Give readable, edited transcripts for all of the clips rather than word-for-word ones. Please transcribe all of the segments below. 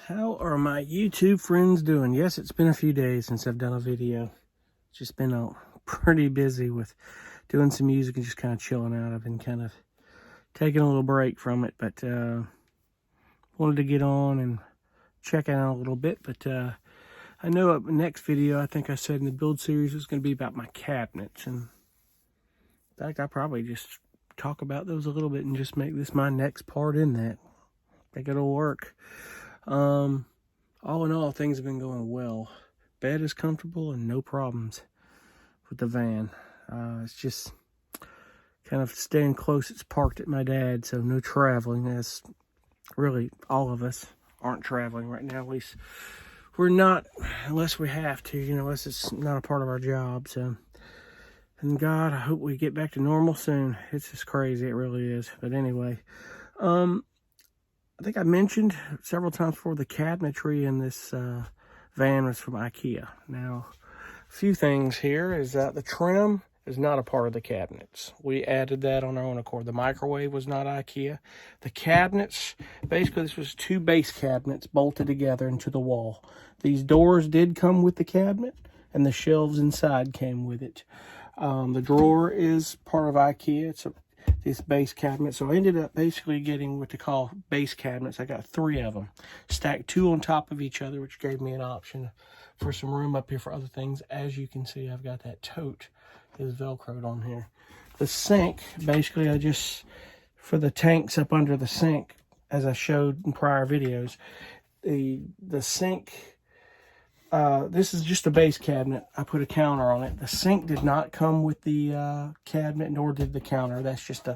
How are my YouTube friends doing? Yes, it's been a few days since I've done a video. Just been pretty busy with doing some music and just kind of chilling out. I've been kind of taking a little break from it, but wanted to get on and check out a little bit. But I know up next video, I think I said in the build series, is going to be about my cabinets. And in fact, I'll probably just talk about those a little bit and just make this my next part in that. I think it'll work. All in all, things have been going well. Bed is comfortable and no problems with the van. It's just kind of staying close. It's parked at my dad's, so no traveling. As really all of us aren't traveling right now. At least we're not, unless we have to, unless it's not a part of our job. So, and God, I hope we get back to normal soon. It's just crazy. It really is. But anyway, I think I mentioned several times before the cabinetry in this van was from IKEA. Now, a few things here is that the trim is not a part of the cabinets. We added that on our own accord. The microwave was not IKEA. The cabinets, basically this was two base cabinets bolted together into the wall. These doors did come with the cabinet, and the shelves inside came with it. The drawer is part of IKEA. It's this base cabinet. So I ended up basically getting what they call base cabinets. I got 3 of them, stacked 2 on top of each other, which gave me an option for some room up here for other things. As you can see, I've got that tote is velcroed on here. The sink, basically I just, for the tanks up under the sink, as I showed in prior videos, the sink, this is just a base cabinet. I put a counter on it. The sink did not come with the cabinet, nor did the counter. That's just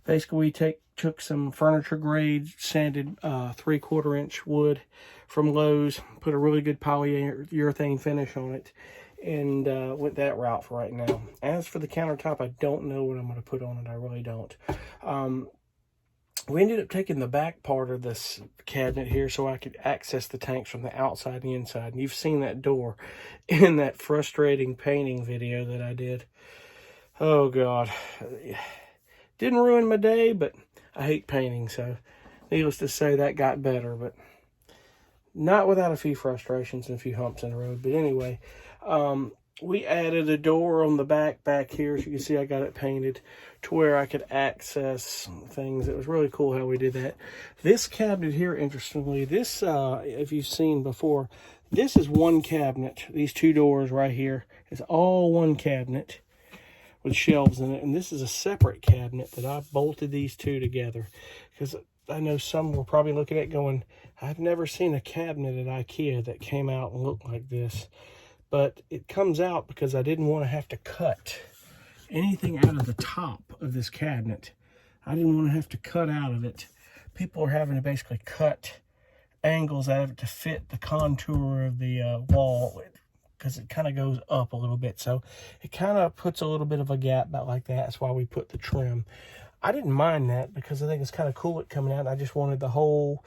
basically we took some furniture grade sanded 3/4 inch wood from Lowe's, put a really good polyurethane finish on it, and went that route for right now. As for the countertop, I don't know what I'm going to put on it. I really don't. We ended up taking the back part of this cabinet here so I could access the tanks from the outside and the inside. And you've seen that door in that frustrating painting video that I did. Oh, God. Didn't ruin my day, but I hate painting. So needless to say, that got better. But not without a few frustrations and a few humps in the road. But anyway, we added a door on the back here. As you can see, I got it painted to where I could access things. It was really cool how we did that. This cabinet here, interestingly, this, if you've seen before, this is one cabinet. These 2 doors right here is all one cabinet with shelves in it. And this is a separate cabinet that I bolted these 2 together. Because I know some were probably looking at it going, I've never seen a cabinet at IKEA that came out and looked like this. But it comes out because I didn't want to have to cut anything out of the top of this cabinet. I didn't want to have to cut out of it. People are having to basically cut angles out of it to fit the contour of the wall, because it kind of goes up a little bit. So it kind of puts a little bit of a gap about like that. That's why we put the trim. I didn't mind that because I think it's kind of cool it coming out. I just wanted the whole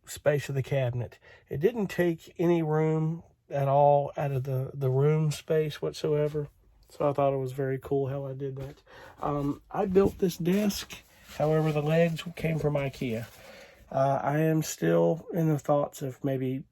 space of the cabinet. It didn't take any room at all out of the room space whatsoever. So I thought it was very cool how I did that. I built this desk. However, the legs came from IKEA. I am still in the thoughts of maybe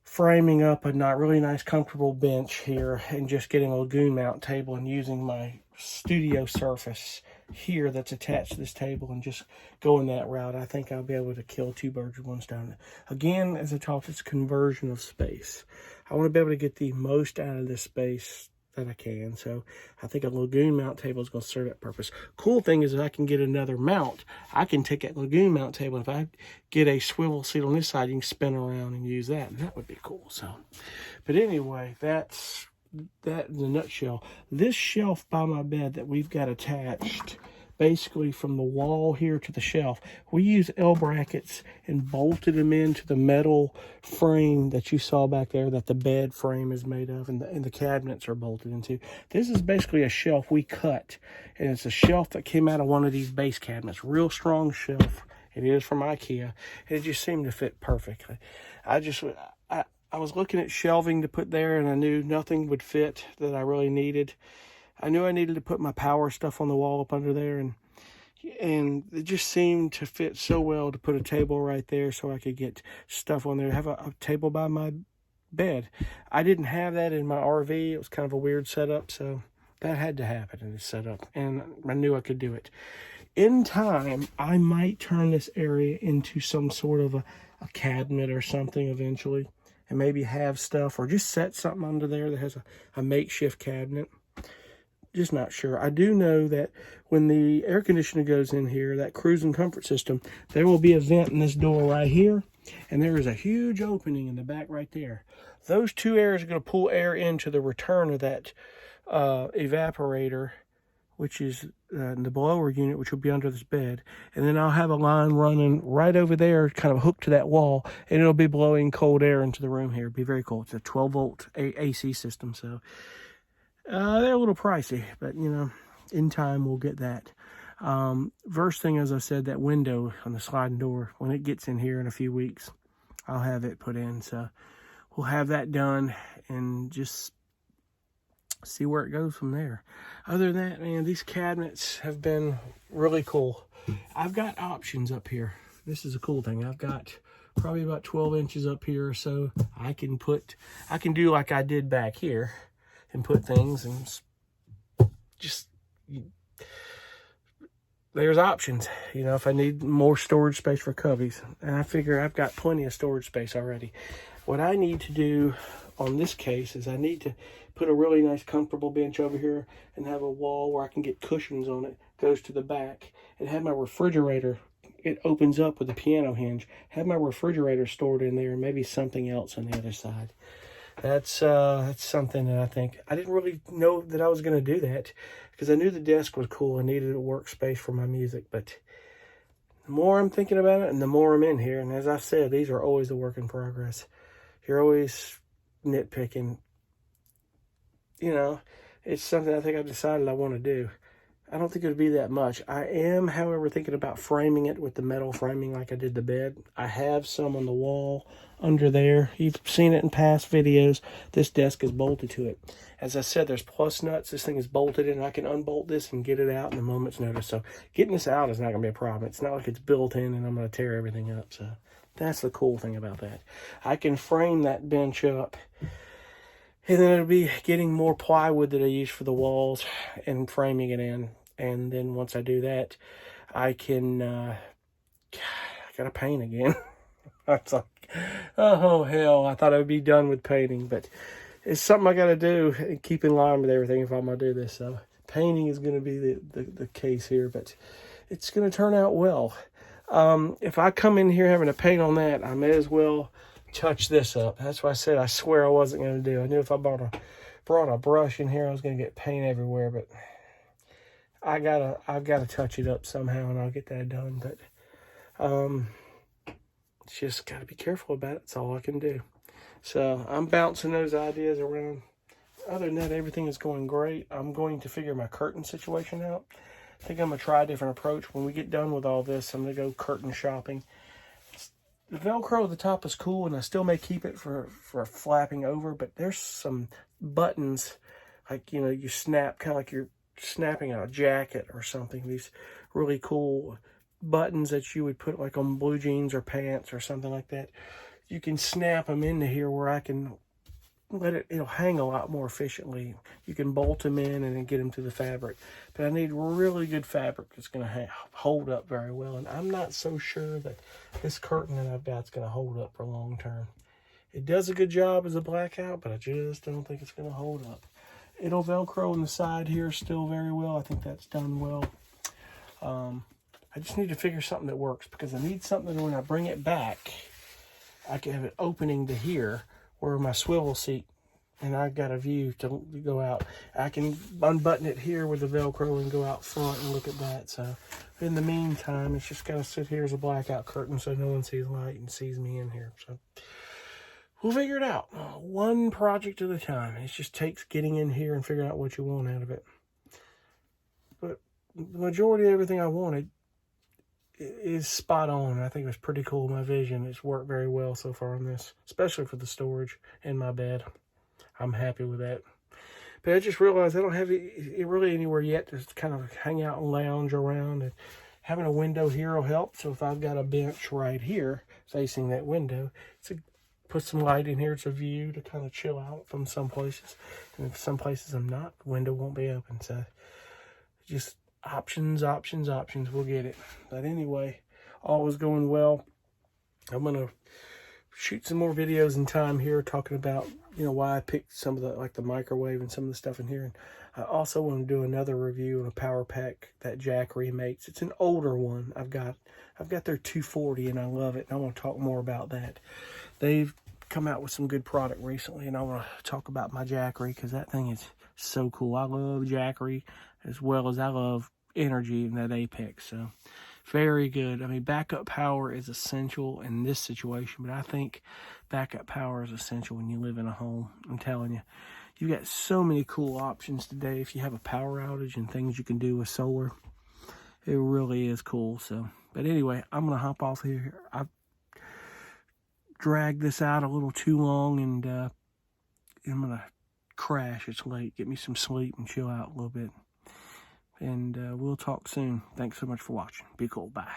framing up a really nice comfortable bench here and just getting a lagoon mount table and using my studio surface here that's attached to this table and just going that route. I think I'll be able to kill 2 birds with 1 stone. Again, as I talked, it's conversion of space. I want to be able to get the most out of this space that I can. So I think a lagoon mount table is going to serve that purpose. Cool thing is that I can get another mount. I can take that lagoon mount table, and if I get a swivel seat on this side, you can spin around and use that, and that would be cool. So, but anyway, that's that in a nutshell. This shelf by my bed that we've got attached, basically from the wall here to the shelf, we use L brackets and bolted them into the metal frame that you saw back there that the bed frame is made of, and the cabinets are bolted into. This is basically a shelf we cut, and it's a shelf that came out of one of these base cabinets. Real strong shelf. It is from IKEA. It just seemed to fit perfectly. I was looking at shelving to put there, and I knew nothing would fit that I really needed. I knew I needed to put my power stuff on the wall up under there, and And it just seemed to fit so well to put a table right there so I could get stuff on there. Have a table by my bed. I didn't have that in my RV. It was kind of a weird setup, so that had to happen in this setup, and I knew I could do it. In time, I might turn this area into some sort of a cabinet or something eventually, and maybe have stuff, or just set something under there that has a makeshift cabinet. Just not sure. I do know that when the air conditioner goes in here, that cruise and comfort system, there will be a vent in this door right here, and there is a huge opening in the back right there. Those two areas are going to pull air into the return of that evaporator, which is the blower unit, which will be under this bed. And then I'll have a line running right over there, kind of hooked to that wall, and it'll be blowing cold air into the room here. It'll be very cold. It's a 12-volt AC system, so they're a little pricey, but, you know, in time we'll get that. First thing, as I said, that window on the sliding door, when it gets in here in a few weeks, I'll have it put in. So we'll have that done and just see where it goes from there. Other than that, man, these cabinets have been really cool. I've got options up here. This is a cool thing. I've got probably about 12 inches up here or so. I can do like I did back here and put things, and just, there's options, you know, if I need more storage space for cubbies. And I figure I've got plenty of storage space already. What I need to do on this case is I need to put a really nice comfortable bench over here and have a wall where I can get cushions on it, goes to the back, and have my refrigerator, it opens up with a piano hinge, have my refrigerator stored in there, and maybe something else on the other side. That's something that I think, I didn't really know that I was going to do that, because I knew the desk was cool. I needed a workspace for my music, but the more I'm thinking about it and the more I'm in here, and as I said, these are always a work in progress. You're always nitpicking. You know, it's something I think I've decided I want to do. I don't think it would be that much. I am, however, thinking about framing it with the metal framing like I did the bed. I have some on the wall under there. You've seen it in past videos. This desk is bolted to it. As I said, there's plus nuts. This thing is bolted in. I can unbolt this and get it out in a moment's notice. So getting this out is not going to be a problem. It's not like it's built in and I'm going to tear everything up. So that's the cool thing about that. I can frame that bench up, and then it'll be getting more plywood that I use for the walls and framing it in. And then once I do that, I can, I gotta paint again. It's like, oh hell, I thought I'd be done with painting, but it's something I gotta do and keep in line with everything if I'm gonna do this. So painting is gonna be the case here, but it's gonna turn out well. If I come in here having to paint on that, I may as well touch this up. That's what I said I swear I wasn't going to do. I knew if I brought a brush in here, I was going to get paint everywhere, but I've got to touch it up somehow, and I'll get that done. But just got to be careful about it. That's all I can do. So I'm bouncing those ideas around. Other than that, everything is going great. I'm going to figure my curtain situation out. I think I'm going to try a different approach. When we get done with all this, I'm going to go curtain shopping. The Velcro at the top is cool, and I still may keep it for flapping over, but there's some buttons, like, you know, you snap, kind of like you're snapping a jacket or something. These really cool buttons that you would put like on blue jeans or pants or something like that. You can snap them into here where I can it'll hang a lot more efficiently. You can bolt them in and then get them to the fabric. But I need really good fabric that's going to hold up very well. And I'm not so sure that this curtain that I've got is going to hold up for long term. It does a good job as a blackout, but I just don't think it's going to hold up. It'll Velcro on the side here still very well. I think that's done well. I just need to figure something that works, because I need something that when I bring it back, I can have an opening to here where my swivel seat, and I've got a view to go out. I can unbutton it here with the Velcro and go out front and look at that. So in the meantime, it's just got to sit here as a blackout curtain so no one sees light and sees me in here. So we'll figure it out. One project at a time. It just takes getting in here and figuring out what you want out of it. But the majority of everything I wanted is spot on. I think it was pretty cool. My vision has worked very well so far on this, especially for the storage in my bed. I'm happy with that. But I just realized I don't have it really anywhere yet to kind of hang out and lounge around. And having a window here will help. So if I've got a bench right here facing that window, put some light in here. It's a view to kind of chill out from some places. And if some places I'm not, the window won't be open. So just options. We'll get it. But anyway, all is going well. I'm going to shoot some more videos in time here talking about, why I picked some of the microwave and some of the stuff in here. And I also want to do another review on a power pack that Jackery makes. It's an older one. I've got their 240 and I love it. And I want to talk more about that. They've come out with some good product recently, and I want to talk about my Jackery because that thing is so cool. I love Jackery as well as I love Energy and that Apex. So very good. I mean, backup power is essential in this situation, but I think backup power is essential when you live in a home. I'm telling you, you've got so many cool options today. If you have a power outage and things you can do with solar, it really is cool. So, but anyway, I'm going to hop off here. I've dragged this out a little too long, and I'm going to crash. It's late. Get me some sleep and chill out a little bit. And we'll talk soon. Thanks so much for watching. Be cool. Bye.